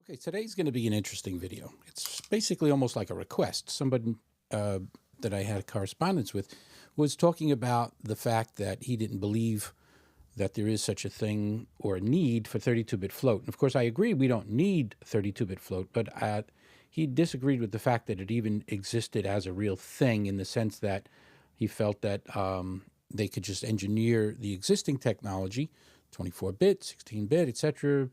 Okay, today's going to be an interesting video. It's basically almost like a request. Somebody that I had a correspondence with was talking about the fact that he didn't believe that there is such a thing or a need for 32-bit float. And of course, I agree we don't need 32-bit float, but he disagreed with the fact that it even existed as a real thing, in the sense that he felt that they could just engineer the existing technology, 24-bit, 16-bit, etc.,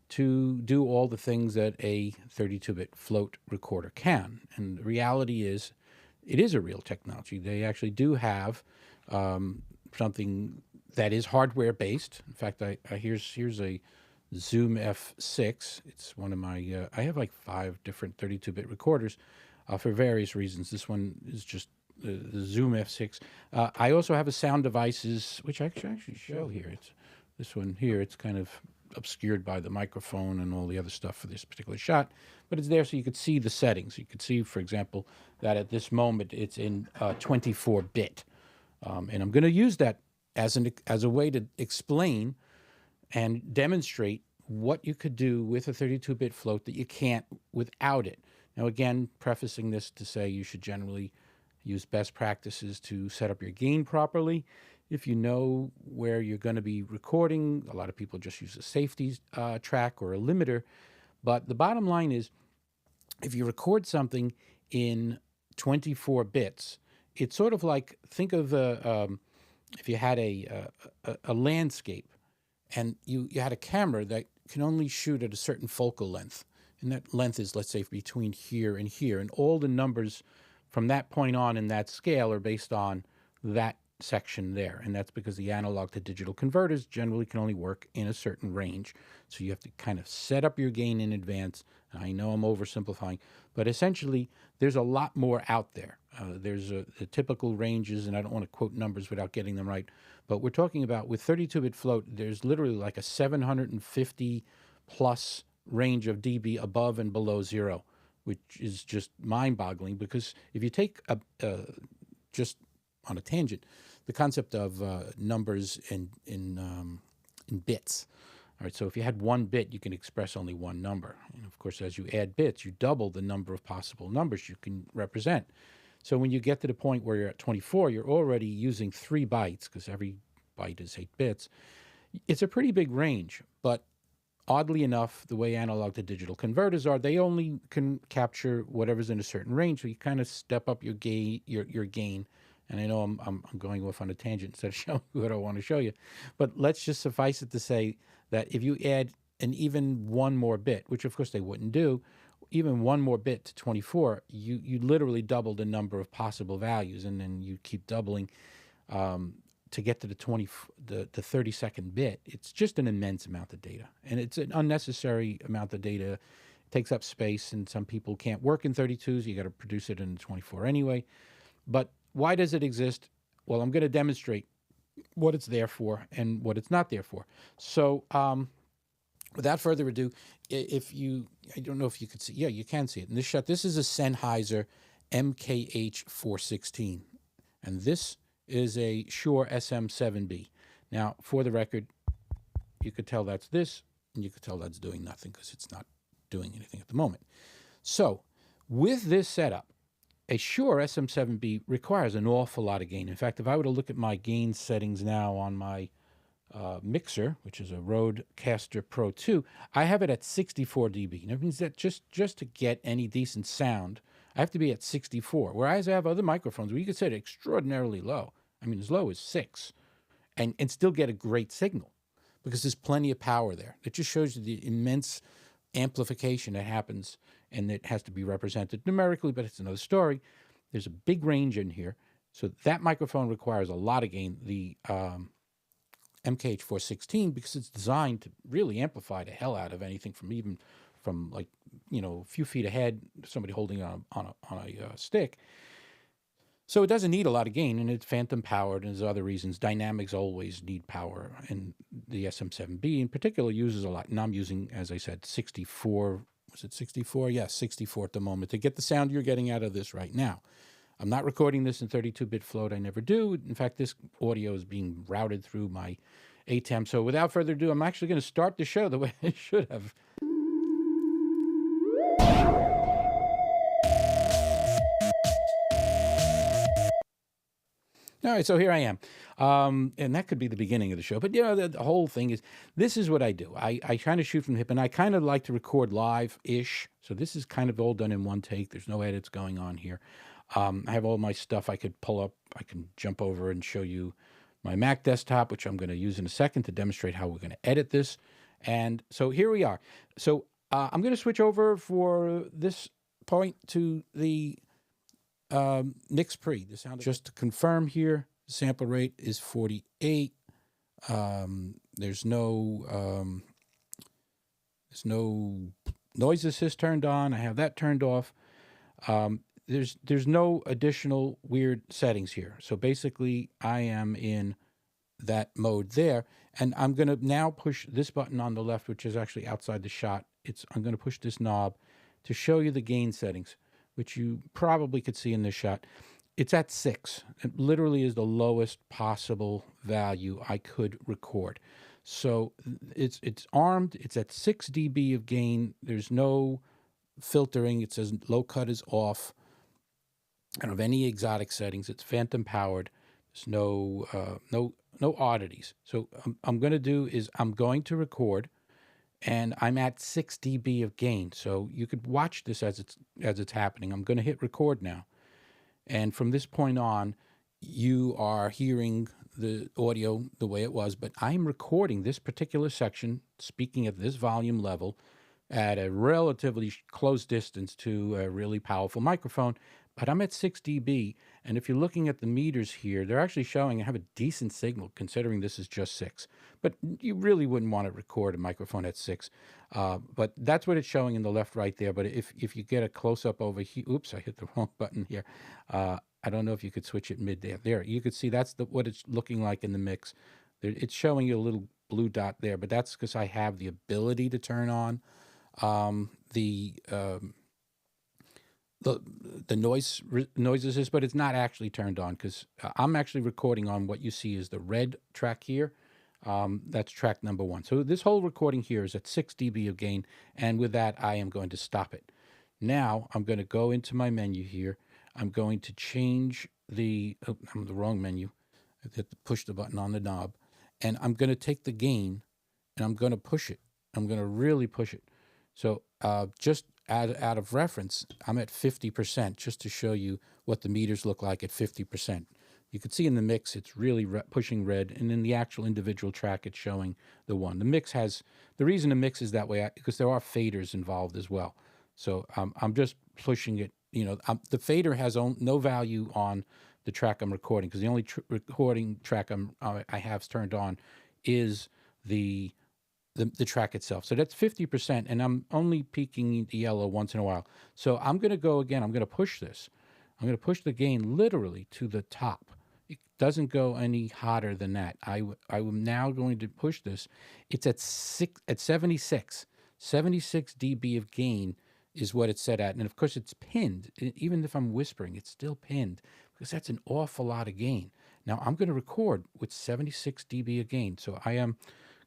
to do all the things that a 32-bit float recorder can. And the reality is, it is a real technology. They actually do have something that is hardware-based. In fact, here's a Zoom F6. It's one of my, I have like 5 different 32-bit recorders for various reasons. This one is just the Zoom F6. I also have a SoundDevices, which I can actually show here. It's this one here. It's kind of obscured by the microphone and all the other stuff for this particular shot, but it's there so you could see the settings. You could see, for example, that at this moment it's in 24-bit, and I'm going to use that as a way to explain and demonstrate what you could do with a 32-bit float that you can't without it. Now, again, prefacing this to say you should generally use best practices to set up your gain properly. If you know where you're going to be recording, a lot of people just use a safety track or a limiter. But the bottom line is, if you record something in 24 bits, it's sort of like, think of if you had a landscape and you had a camera that can only shoot at a certain focal length. And that length is, let's say, between here and here. And all the numbers from that point on in that scale are based on that section there. And that's because the analog to digital converters generally can only work in a certain range. So you have to kind of set up your gain in advance. I know I'm oversimplifying, but essentially there's a lot more out there. There's the typical ranges, and I don't want to quote numbers without getting them right, but we're talking about, with 32-bit float, there's literally like a 750 plus range of dB above and below zero, which is just mind-boggling. Because if you take just on a tangent, the concept of numbers in bits. All right, so if you had 1 bit, you can express only 1 number. And of course, as you add bits, you double the number of possible numbers you can represent. So when you get to the point where you're at 24, you're already using 3 bytes, because every byte is 8 bits. It's a pretty big range, but oddly enough, the way analog to digital converters are, they only can capture whatever's in a certain range. So you kind of step up your gain. And I know I'm going off on a tangent instead of showing what I want to show you. But let's just suffice it to say that if you add an even 1 more bit, which of course they wouldn't do, even 1 more bit to 24, you literally double the number of possible values, and then you keep doubling to get to the 32nd bit. It's just an immense amount of data, and it's an unnecessary amount of data. It takes up space, and some people can't work in 32s. You got to produce it in 24 anyway. But why does it exist? Well, I'm going to demonstrate what it's there for and what it's not there for. So without further ado, I don't know if you could see, yeah, you can see it in this shot. This is a Sennheiser MKH-416, and this is a Shure SM7B. Now, for the record, you could tell that's this, and you could tell that's doing nothing, because it's not doing anything at the moment. So with this setup, a Shure SM7B requires an awful lot of gain. In fact, if I were to look at my gain settings now on my mixer, which is a Rodecaster Pro 2, I have it at 64 dB. That means that just to get any decent sound, I have to be at 64. Whereas I have other microphones where you could set it extraordinarily low. I mean, as low as 6, and still get a great signal, because there's plenty of power there. It just shows you the immense amplification that happens, and it has to be represented numerically, but it's another story. There's a big range in here, so that microphone requires a lot of gain. The MKH-416, because it's designed to really amplify the hell out of anything from like, a few feet ahead, somebody holding it on a stick. So it doesn't need a lot of gain, and it's phantom powered, and there's other reasons. Dynamics always need power, and the SM7B in particular uses a lot. And I'm using, as I said, 64. Was it 64? Yes, 64 at the moment to get the sound you're getting out of this right now. I'm not recording this in 32-bit float. I never do. In fact, this audio is being routed through my ATEM. So without further ado, I'm actually going to start the show the way I should have. All right, so here I am. And that could be the beginning of the show. But, the whole thing is, this is what I do. I kind of shoot from the hip, and I kind of like to record live-ish. So this is kind of all done in one take. There's no edits going on here. I have all my stuff I could pull up. I can jump over and show you my Mac desktop, which I'm going to use in a second to demonstrate how we're going to edit this. And so here we are. So I'm going to switch over for this point to the MixPre, the sound. Just to confirm here, the sample rate is 48. There's no noise assist turned on. I have that turned off. There's no additional weird settings here. So basically, I am in that mode there, and I'm going to now push this button on the left, which is actually outside the shot. I'm going to push this knob to show you the gain settings, which you probably could see in this shot. It's at 6. It literally is the lowest possible value I could record. So it's armed. It's at 6 dB of gain. There's no filtering. It says low cut is off. I don't have any exotic settings. It's phantom powered. There's no oddities. So I'm going to do is I'm going to record, and I'm at 6 dB of gain. So you could watch this as it's happening. I'm going to hit record now. And from this point on, you are hearing the audio the way it was, but I'm recording this particular section, speaking at this volume level, at a relatively close distance to a really powerful microphone, but I'm at 6 dB. And if you're looking at the meters here, they're actually showing I have a decent signal considering this is just 6. But you really wouldn't want to record a microphone at 6. But that's what it's showing in the left right there. But if you get a close-up over here, oops, I hit the wrong button here. I don't know if you could switch it mid there. There, you could see that's what it's looking like in the mix. It's showing you a little blue dot there, but that's because I have the ability to turn on the noise assist, but it's not actually turned on because I'm actually recording on what you see is the red track here. That's track number 1. So this whole recording here is at 6 dB of gain, and with that, I am going to stop it. Now I'm going to go into my menu here. I'm going to change I'm the wrong menu. I have to push the button on the knob, and I'm going to take the gain, and I'm going to push it. I'm going to really push it. So just out of reference, I'm at 50%, just to show you what the meters look like at 50%. You can see in the mix, it's really pushing red, and in the actual individual track, it's showing the 1. The reason the mix is that way, because there are faders involved as well. So I'm just pushing it. The fader has no value on the track I'm recording, because the only recording track I have turned on is the track itself. So that's 50%, and I'm only peaking the yellow once in a while. So I'm going to go again. I'm going to push this. I'm going to push the gain literally to the top. It doesn't go any hotter than that. I'm now going to push this. It's at 76. 76 dB of gain is what it's set at. And of course, it's pinned. Even if I'm whispering, it's still pinned because that's an awful lot of gain. Now, I'm going to record with 76 dB of gain. So I am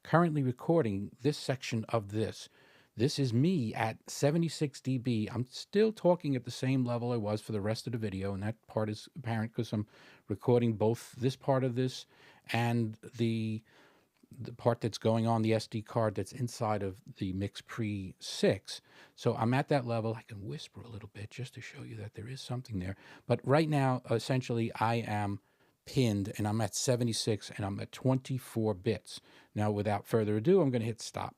currently recording this section of this. This is me at 76 dB. I'm still talking at the same level I was for the rest of the video, and that part is apparent because I'm recording both this part of this and the part that's going on the SD card that's inside of the MixPre-6. So I'm at that level. I can whisper a little bit just to show you that there is something there. But right now, essentially, I am pinned, and I'm at 76, and I'm at 24 bits. Now, without further ado, I'm going to hit stop.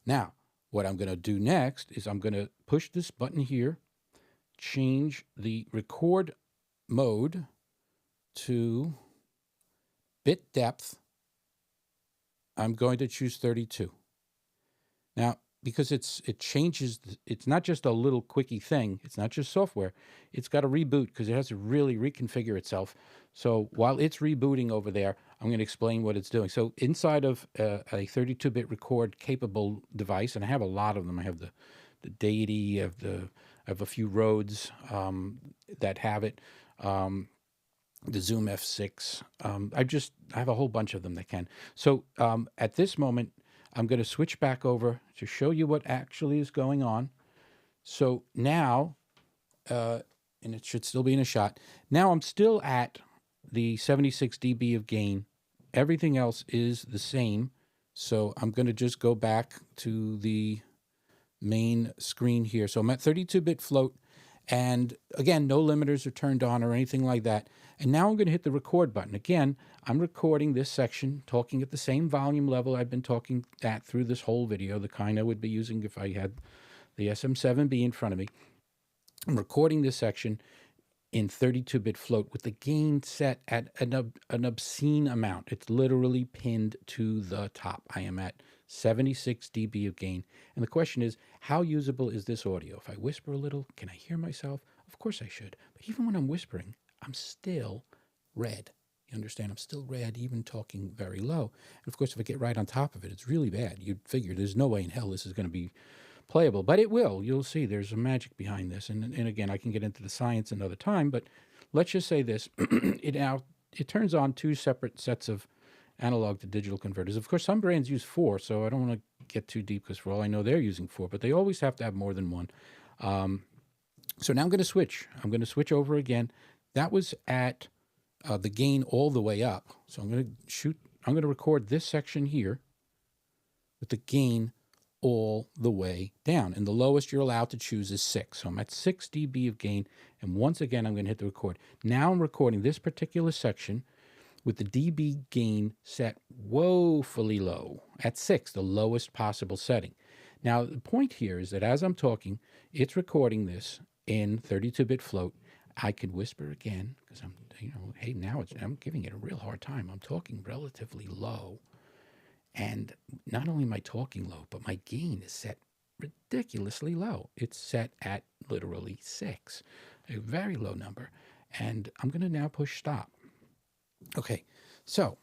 Now, what I'm going to do next is I'm going to push this button here, change the record mode to bit depth. I'm going to choose 32. Now, because it changes, it's not just a little quickie thing. It's not just software. It's got to reboot because it has to really reconfigure itself. So while it's rebooting over there, I'm going to explain what it's doing. So inside of a 32-bit record capable device, and I have a lot of them. I have the Deity, I have a few Rhodes that have it. The Zoom F6. I have a whole bunch of them that can. So at this moment, I'm going to switch back over to show you what actually is going on. So now, and it should still be in a shot, now I'm still at the 76 dB of gain. Everything else is the same. So I'm going to just go back to the main screen here. So I'm at 32-bit float. And again, no limiters are turned on or anything like that. And now I'm going to hit the record button. Again, I'm recording this section, talking at the same volume level I've been talking at through this whole video, the kind I would be using if I had the SM7B in front of me. I'm recording this section in 32-bit float with the gain set at an obscene amount. It's literally pinned to the top. I am at 76 dB of gain. And the question is, how usable is this audio? If I whisper a little, can I hear myself? Of course I should. But even when I'm whispering, I'm still red. You understand? I'm still red, even talking very low. And of course, if I get right on top of it, it's really bad. You'd figure there's no way in hell this is going to be playable, but it will. You'll see there's a magic behind this. And again, I can get into the science another time, but let's just say this. It turns on two separate sets of analog to digital converters. Of course, some brands use 4, so I don't want to get too deep because for all I know, they're using 4, but they always have to have more than one. So now I'm going to switch. I'm going to switch over again. That was at the gain all the way up. So I'm going to record this section here with the gain all the way down. And the lowest you're allowed to choose is 6. So I'm at 6 dB of gain. And once again, I'm going to hit the record. Now I'm recording this particular section with the dB gain set woefully low at 6, the lowest possible setting. Now, the point here is that as I'm talking, it's recording this in 32-bit float. I could whisper again because I'm, hey, now I'm giving it a real hard time. I'm talking relatively low. And not only am I talking low, but my gain is set ridiculously low. It's set at literally 6, a very low number. And I'm going to now push stop. Okay, so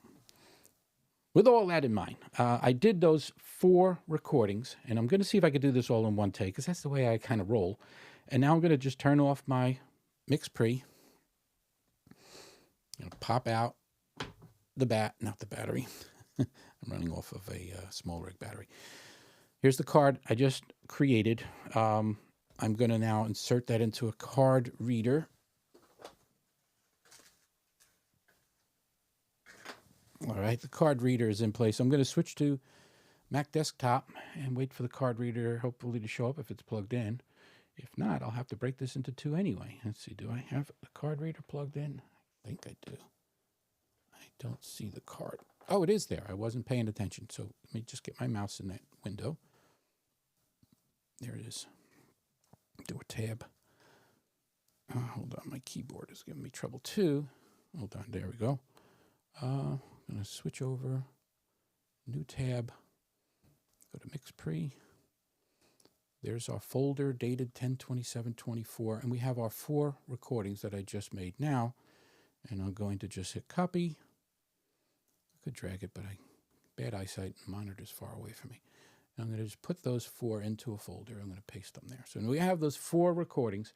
with all that in mind, I did those 4 recordings, and I'm going to see if I could do this all in one take, because that's the way I kind of roll. And now I'm going to just turn off my MixPre. I'm going to pop out the battery. I'm running off of a small rig battery. Here's the card I just created. I'm going to now insert that into a card reader. All right, the card reader is in place. I'm going to switch to Mac desktop and wait for the card reader hopefully to show up if it's plugged in. If not, I'll have to break this into 2 anyway. Let's see, do I have the card reader plugged in? I think I do. I don't see the card. Oh, it is there. I wasn't paying attention. So let me just get my mouse in that window. There it is. Do a tab. Hold on, my keyboard is giving me trouble too. Hold on, there we go. I'm going to switch over, new tab, go to MixPre. There's our folder dated 10/27/24, and we have our 4 recordings that I just made now. And I'm going to just hit copy. I could drag it, but bad eyesight, the monitor's far away from me. And I'm going to just put those 4 into a folder. I'm going to paste them there. So we have those 4 recordings.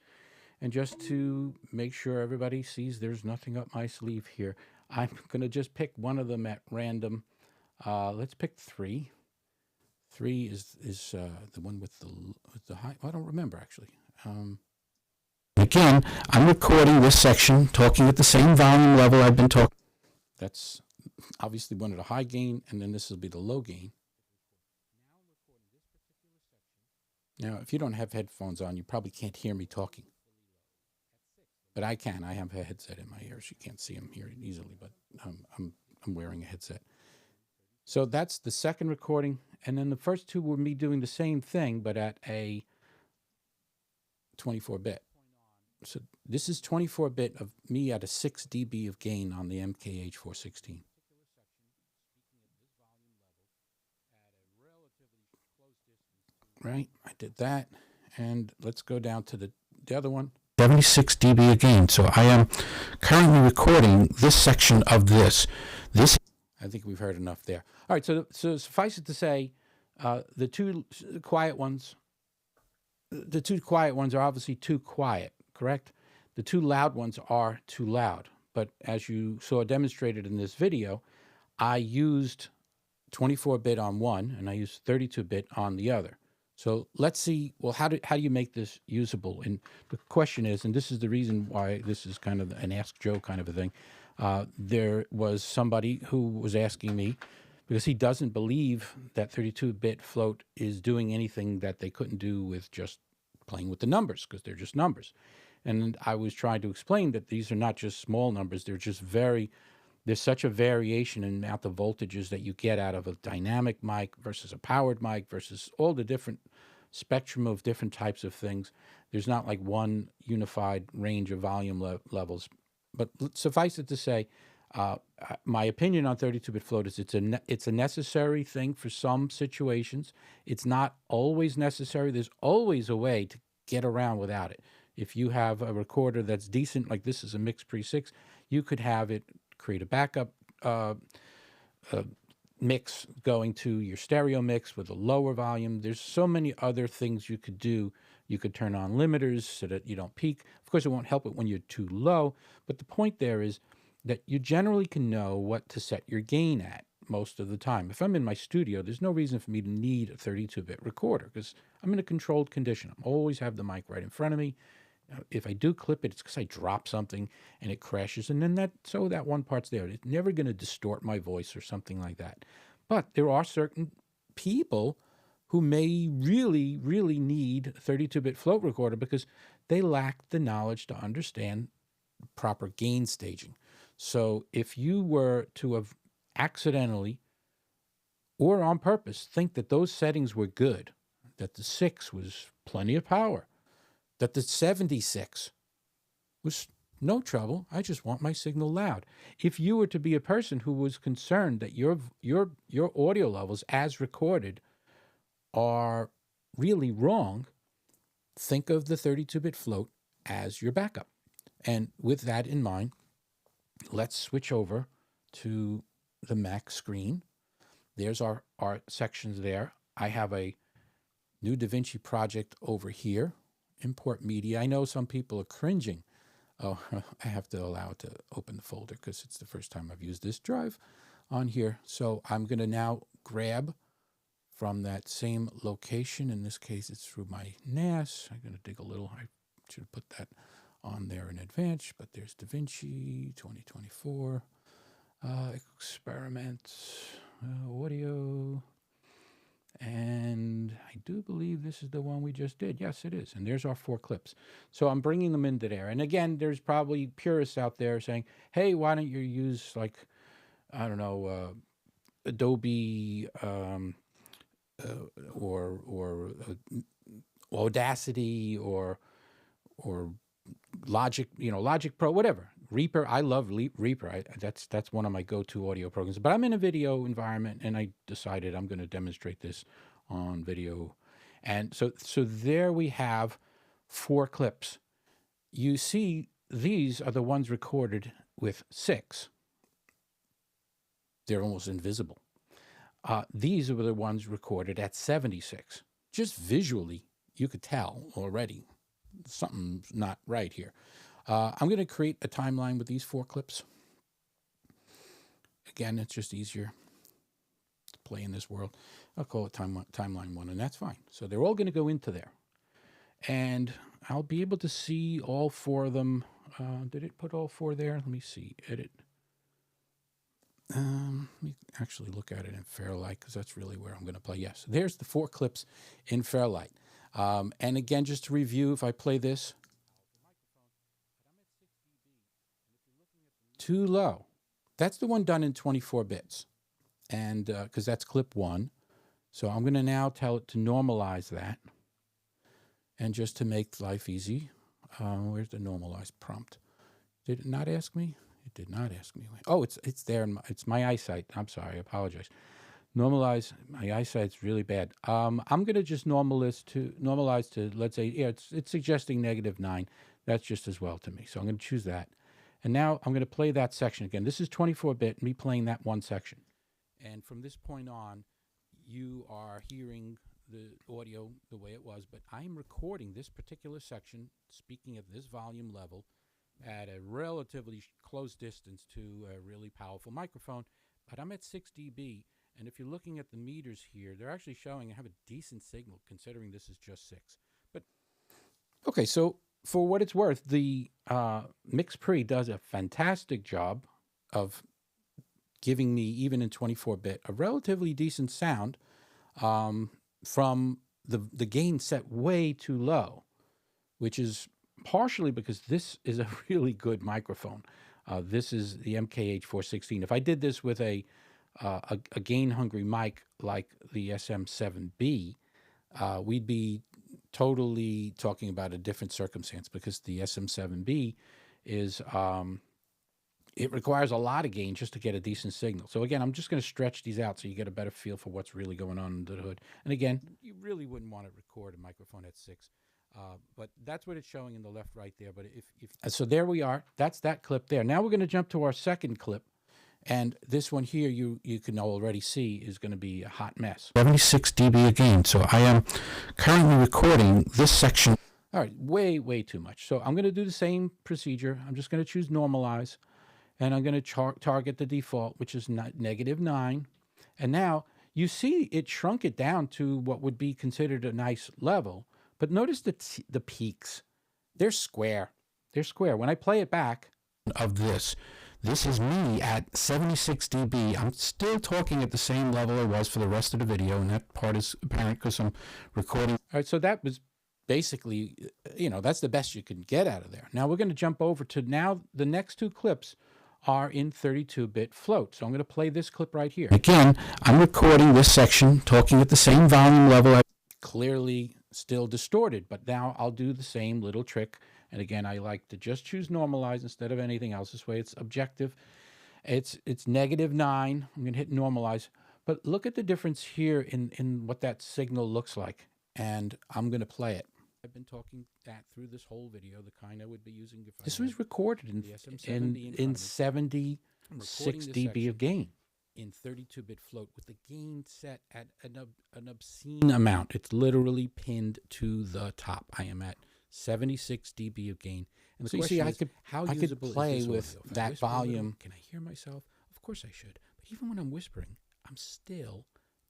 And just to make sure everybody sees there's nothing up my sleeve here, I'm going to just pick one of them at random. Let's pick 3. 3 is the one with the high. Well, I don't remember actually. Again, I'm recording this section, talking at the same volume level I've been talking. That's obviously one at a high gain, and then this will be the low gain. Now, if you don't have headphones on, you probably can't hear me talking. But I can. I have a headset in my ears. You can't see them here easily, but I'm wearing a headset. So that's the second recording. And then the first 2 were me doing the same thing, but at a 24-bit. So this is 24-bit of me at a 6 dB of gain on the MKH-416. Right, I did that. And let's go down to the other one. 76 dB again. So I am currently recording this section of this. I think we've heard enough there. All right, so suffice it to say, the 2 quiet ones are obviously too quiet, correct? The 2 loud ones are too loud. But as you saw demonstrated in this video, I used 24-bit on one, and I used 32-bit on the other. So let's see, well, how do you make this usable? And the question is, and this is the reason why this is kind of an Ask Joe kind of a thing, There was somebody who was asking me, because he doesn't believe that 32-bit float is doing anything that they couldn't do with just playing with the numbers, because they're just numbers. And I was trying to explain that these are not just small numbers, they're just there's such a variation in the amount of voltages that you get out of a dynamic mic versus a powered mic versus all the different spectrum of different types of things. There's not like one unified range of volume levels. But suffice it to say, my opinion on 32-bit float is it's a necessary thing for some situations. It's not always necessary. There's always a way to get around without it. If you have a recorder that's decent, like this is a MixPre-6, you could have it create a backup mix going to your stereo mix with a lower volume. There's so many other things you could do. You could turn on limiters so that you don't peak. Of course, it won't help it when you're too low, but the point there is that you generally can know what to set your gain at most of the time. If I'm in my studio, there's no reason for me to need a 32-bit recorder because I'm in a controlled condition. I always have the mic right in front of me. If I do clip it, it's because I drop something and it crashes, and then that one part's there. It's never going to distort my voice or something like that. But there are certain people who may really, really need a 32-bit float recorder because they lack the knowledge to understand proper gain staging. So if you were to have accidentally or on purpose think that those settings were good, that the 6 was plenty of power, that the 76 was no trouble, I just want my signal loud. If you were to be a person who was concerned that your audio levels as recorded are really wrong, think of the 32-bit float as your backup. And with that in mind, let's switch over to the Mac screen. There's our sections there. I have a new DaVinci project over here. Import media. I know some people are cringing. Oh, I have to allow it to open the folder because it's the first time I've used this drive on here. So I'm going to now grab from that same location. In this case, it's through my NAS. I'm going to dig a little. I should have put that on there in advance, but there's DaVinci 2024, experiments, audio. And I do believe this is the one we just did. Yes, it is. And there's our 4 clips. So I'm bringing them into there. And again, there's probably purists out there saying, hey, why don't you use like, I don't know, Adobe or Audacity or Logic, Logic Pro, whatever. Reaper, I love Reaper. That's one of my go-to audio programs. But I'm in a video environment, and I decided I'm going to demonstrate this on video. And so there we have 4 clips. You see, these are the ones recorded with 6. They're almost invisible. These are the ones recorded at 76. Just visually, you could tell already something's not right here. I'm going to create a timeline with these 4 clips. Again, it's just easier to play in this world. I'll call it timeline 1, and that's fine. So they're all going to go into there. And I'll be able to see all 4 of them. Did it put all 4 there? Let me see. Edit. Let me actually look at it in Fairlight because that's really where I'm going to play. Yes, there's the 4 clips in Fairlight. And again, just to review, if I play this, too low. That's the one done in 24 bits, and because that's clip 1. So I'm going to now tell it to normalize that, and just to make life easy, where's the normalize prompt? Did it not ask me? It did not ask me. Oh, it's there. It's my eyesight. I'm sorry. I apologize. Normalize. My eyesight's really bad. I'm going to just normalize to, let's say, yeah, it's suggesting -9. That's just as well to me. So I'm going to choose that. And now I'm going to play that section again. This is 24-bit, me playing that one section. And from this point on, you are hearing the audio the way it was, but I'm recording this particular section, speaking at this volume level, at a relatively close distance to a really powerful microphone, but I'm at 6 dB. And if you're looking at the meters here, they're actually showing I have a decent signal considering this is just 6. But okay, so for what it's worth, the MixPre does a fantastic job of giving me, even in 24-bit, a relatively decent sound from the gain set way too low, which is partially because this is a really good microphone. This is the MKH-416. If I did this with a gain-hungry mic like the SM7B, we'd be totally talking about a different circumstance, because the SM7B is it requires a lot of gain just to get a decent signal. So again, I'm just going to stretch these out so you get a better feel for what's really going on under the hood. And again, you really wouldn't want to record a microphone at 6. But that's what it's showing in the left right there. But so there we are. That's that clip there. Now we're going to jump to our second clip. And this one here, you can already see, is going to be a hot mess. 76 dB of gain. So I am currently recording this section. All right, way too much. So I'm going to do the same procedure. I'm just going to choose normalize. And I'm going to target the default, which is -9. And now you see it shrunk it down to what would be considered a nice level. But notice the peaks. They're square. They're square. When I play it back of this is me at 76 dB. I'm still talking at the same level I was for the rest of the video, and that part is apparent because I'm recording. All right, so that was basically, that's the best you can get out of there. Now we're going to jump over to now the next two clips are in 32-bit float. So I'm going to play this clip right here. Again, I'm recording this section, talking at the same volume level. Clearly still distorted, but now I'll do the same little trick. And again, I like to just choose normalize instead of anything else. This way it's objective. It's -9. I'm going to hit normalize. But look at the difference here in what that signal looks like. And I'm going to play it. I've been talking that through this whole video, the kind I would be using if this was recorded in 76 dB of gain in 32-bit float with the gain set at an obscene amount. It's literally pinned to the top. I am at 76 dB of gain. And so you see, I could play with that volume. Can I hear myself? Of course I should. But even when I'm whispering, I'm still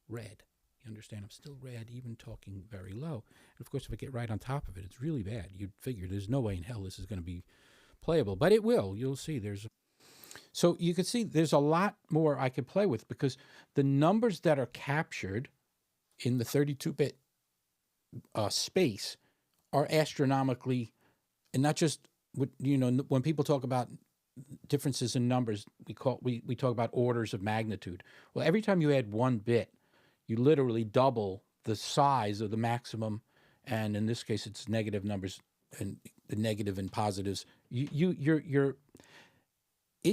red. You understand? I'm still red, even talking very low. And of course, if I get right on top of it, it's really bad. You'd figure there's no way in hell this is going to be playable, but it will. You'll see. So you can see there's a lot more I could play with, because the numbers that are captured in the 32-bit space are astronomically, and not just when people talk about differences in numbers, we talk about orders of magnitude. Well, every time you add 1 bit, you literally double the size of the maximum, and in this case, it's negative numbers and the negative and positives. It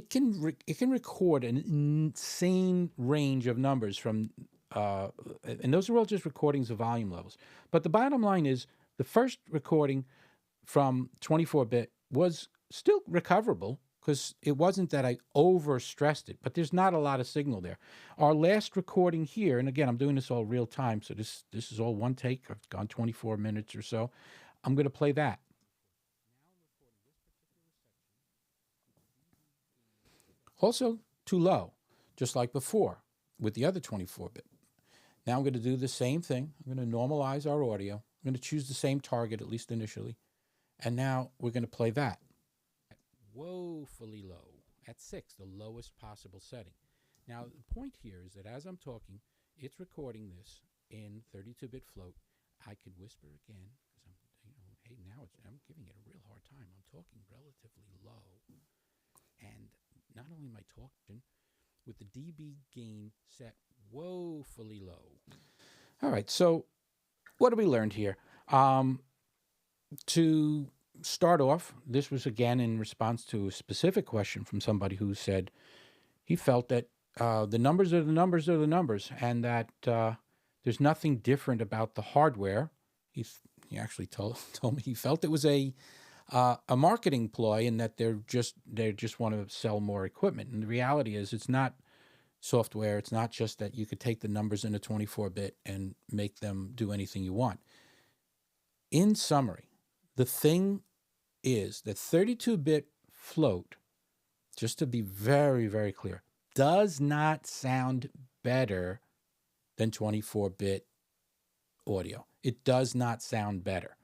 can record an insane range of numbers from, and those are all just recordings of volume levels. But the bottom line is, the first recording from 24-bit was still recoverable, because it wasn't that I overstressed it, but there's not a lot of signal there. Our last recording here, and again, I'm doing this all real time, so this is all one take. I've gone 24 minutes or so. I'm going to play that. Also too low, just like before with the other 24-bit. Now I'm going to do the same thing. I'm going to normalize our audio. I'm going to choose the same target, at least initially. And now we're going to play that. Woefully low at 6, the lowest possible setting. Now the point here is that as I'm talking, it's recording this in 32-bit float. I could whisper again, because hey, now I'm giving it a real hard time. I'm talking relatively low, and not only am I talking with the dB gain set woefully low. All right, so what have we learned here? To start off, this was again in response to a specific question from somebody who said he felt that the numbers are the numbers are the numbers, and that there's nothing different about the hardware. He actually told me he felt it was a marketing ploy, and that they just want to sell more equipment. And the reality is, it's not software. It's not just that you could take the numbers in a 24-bit and make them do anything you want. In summary, the thing is that 32-bit float, just to be very, very clear, does not sound better than 24-bit audio. It does not sound better.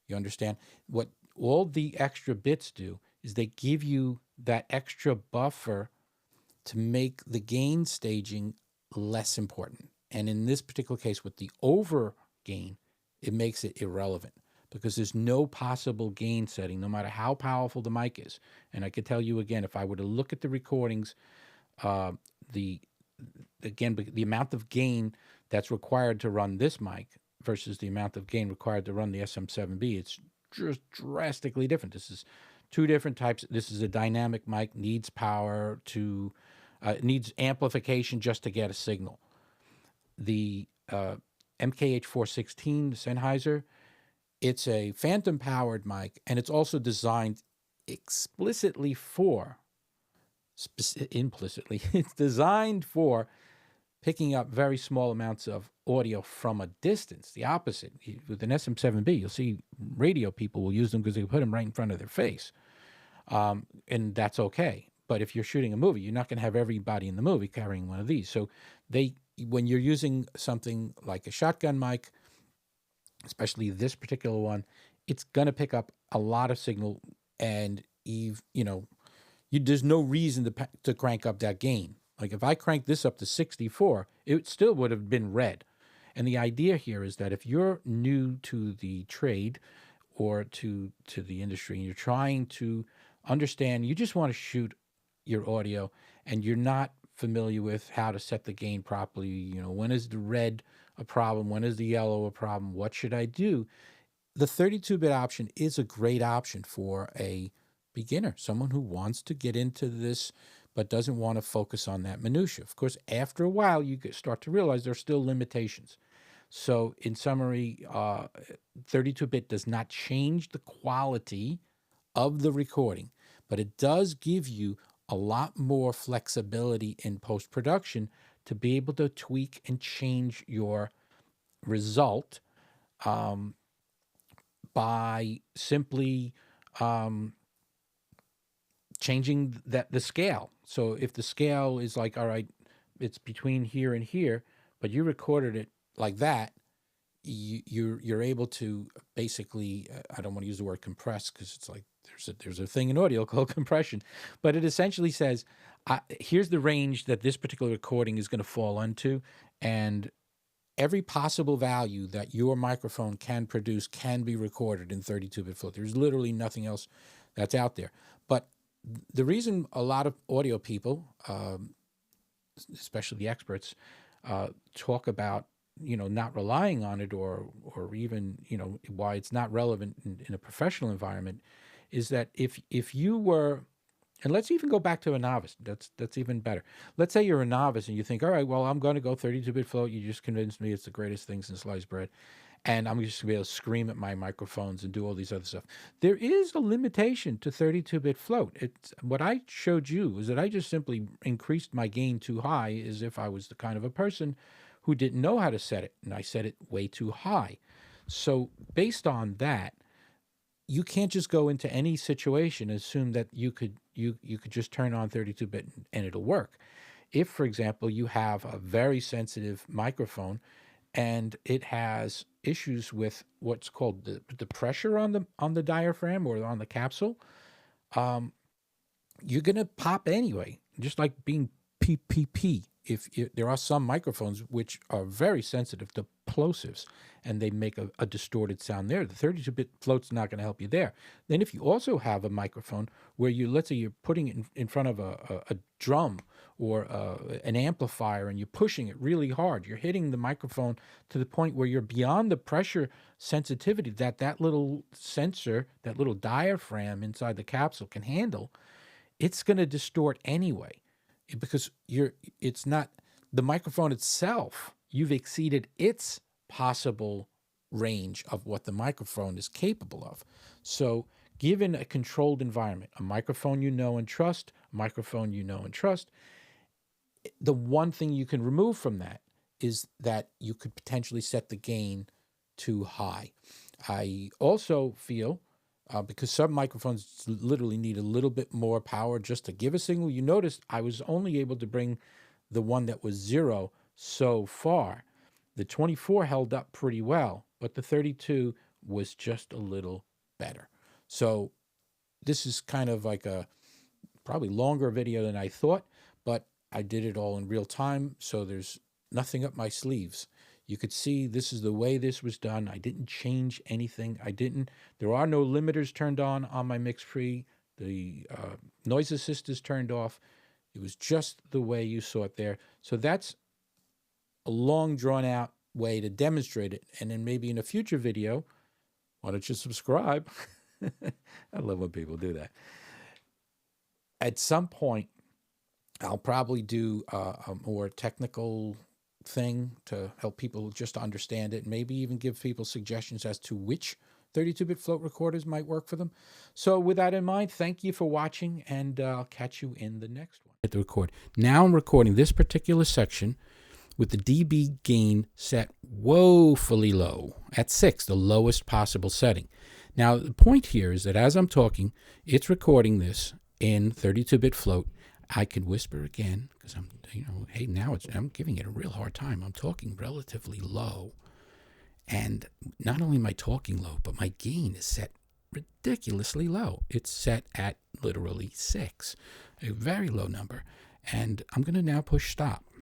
You understand? What all the extra bits do is they give you that extra buffer to make the gain staging less important. And in this particular case, with the over gain, it makes it irrelevant because there's no possible gain setting, no matter how powerful the mic is. And I could tell you again, if I were to look at the recordings, the amount of gain that's required to run this mic versus the amount of gain required to run the SM7B, it's just drastically different. This is two different types. This is a dynamic mic, needs power to, needs amplification just to get a signal. The MKH-416 Sennheiser, it's a phantom powered mic, and it's also designed explicitly for, implicitly, it's designed for picking up very small amounts of audio from a distance. The opposite. With an SM7B, you'll see radio people will use them because they put them right in front of their face. And that's okay. But if you're shooting a movie, you're not going to have everybody in the movie carrying one of these. So when you're using something like a shotgun mic, especially this particular one, it's going to pick up a lot of signal, and there's no reason to crank up that gain. Like if I cranked this up to 64, it still would have been red. And the idea here is that if you're new to the trade or to the industry and you're trying to understand, you just want to shoot your audio and you're not familiar with how to set the gain properly, when is the red a problem, when is the yellow a problem, what should I do? The 32-bit option is a great option for a beginner, someone who wants to get into this but doesn't want to focus on that minutia. Of course, after a while, you start to realize there's still limitations. So in summary, 32-bit does not change the quality of the recording, but it does give you a lot more flexibility in post-production to be able to tweak and change your result by simply changing the scale. So if the scale is like, all right, it's between here and here, but you recorded it like that, you're able to basically, I don't want to use the word compress because it's like there's a thing in audio called compression, but it essentially says, here's the range that this particular recording is going to fall into, and every possible value that your microphone can produce can be recorded in 32-bit float. There's literally nothing else that's out there. But the reason a lot of audio people, especially the experts, talk about not relying on it or even why it's not relevant in a professional environment is that if you were, and let's even go back to a novice, that's even better. Let's say you're a novice and you think, all right, well, I'm going to go 32-bit float. You just convinced me it's the greatest thing since sliced bread, and I'm just going to be able to scream at my microphones and do all these other stuff. There is a limitation to 32-bit float. It's what I showed you is that I just simply increased my gain too high as if I was the kind of a person who didn't know how to set it, and I set it way too high. So based on that, you can't just go into any situation and assume that you could just turn on 32-bit and it'll work. If, for example, you have a very sensitive microphone and it has issues with what's called the pressure on the diaphragm or on the capsule, you're going to pop anyway, just like being PPP. If there are some microphones which are very sensitive to plosives and they make a distorted sound there, the 32-bit float's not going to help you there. Then if you also have a microphone where let's say you're putting it in front of a drum or an amplifier and you're pushing it really hard, you're hitting the microphone to the point where you're beyond the pressure sensitivity that little sensor, that little diaphragm inside the capsule can handle, it's going to distort anyway. Because it's not the microphone itself, you've exceeded its possible range of what the microphone is capable of. So given a controlled environment, a microphone you know and trust, the one thing you can remove from that is that you could potentially set the gain too high. I also feel because some microphones literally need a little bit more power just to give a signal. You notice I was only able to bring the one that was 0 so far. The 24 held up pretty well, but the 32 was just a little better. So this is kind of like a probably longer video than I thought, but I did it all in real time, so there's nothing up my sleeves. You could see this is the way this was done. I didn't change anything. There are no limiters turned on my MixPre. The noise assist is turned off. It was just the way you saw it there. So that's a long, drawn-out way to demonstrate it. And then maybe in a future video, why don't you subscribe? I love when people do that. At some point, I'll probably do a more technical thing to help people just understand it, maybe even give people suggestions as to which 32-bit float recorders might work for them. So with that in mind, thank you for watching, and I'll catch you in the next one. Hit the record. Now I'm recording this particular section with the dB gain set woefully low, at 6, the lowest possible setting. Now the point here is that as I'm talking, it's recording this in 32-bit float. I could whisper again because I'm, hey, now I'm giving it a real hard time. I'm talking relatively low. And not only am I talking low, but my gain is set ridiculously low. It's set at literally 6, a very low number. And I'm going to now push stop.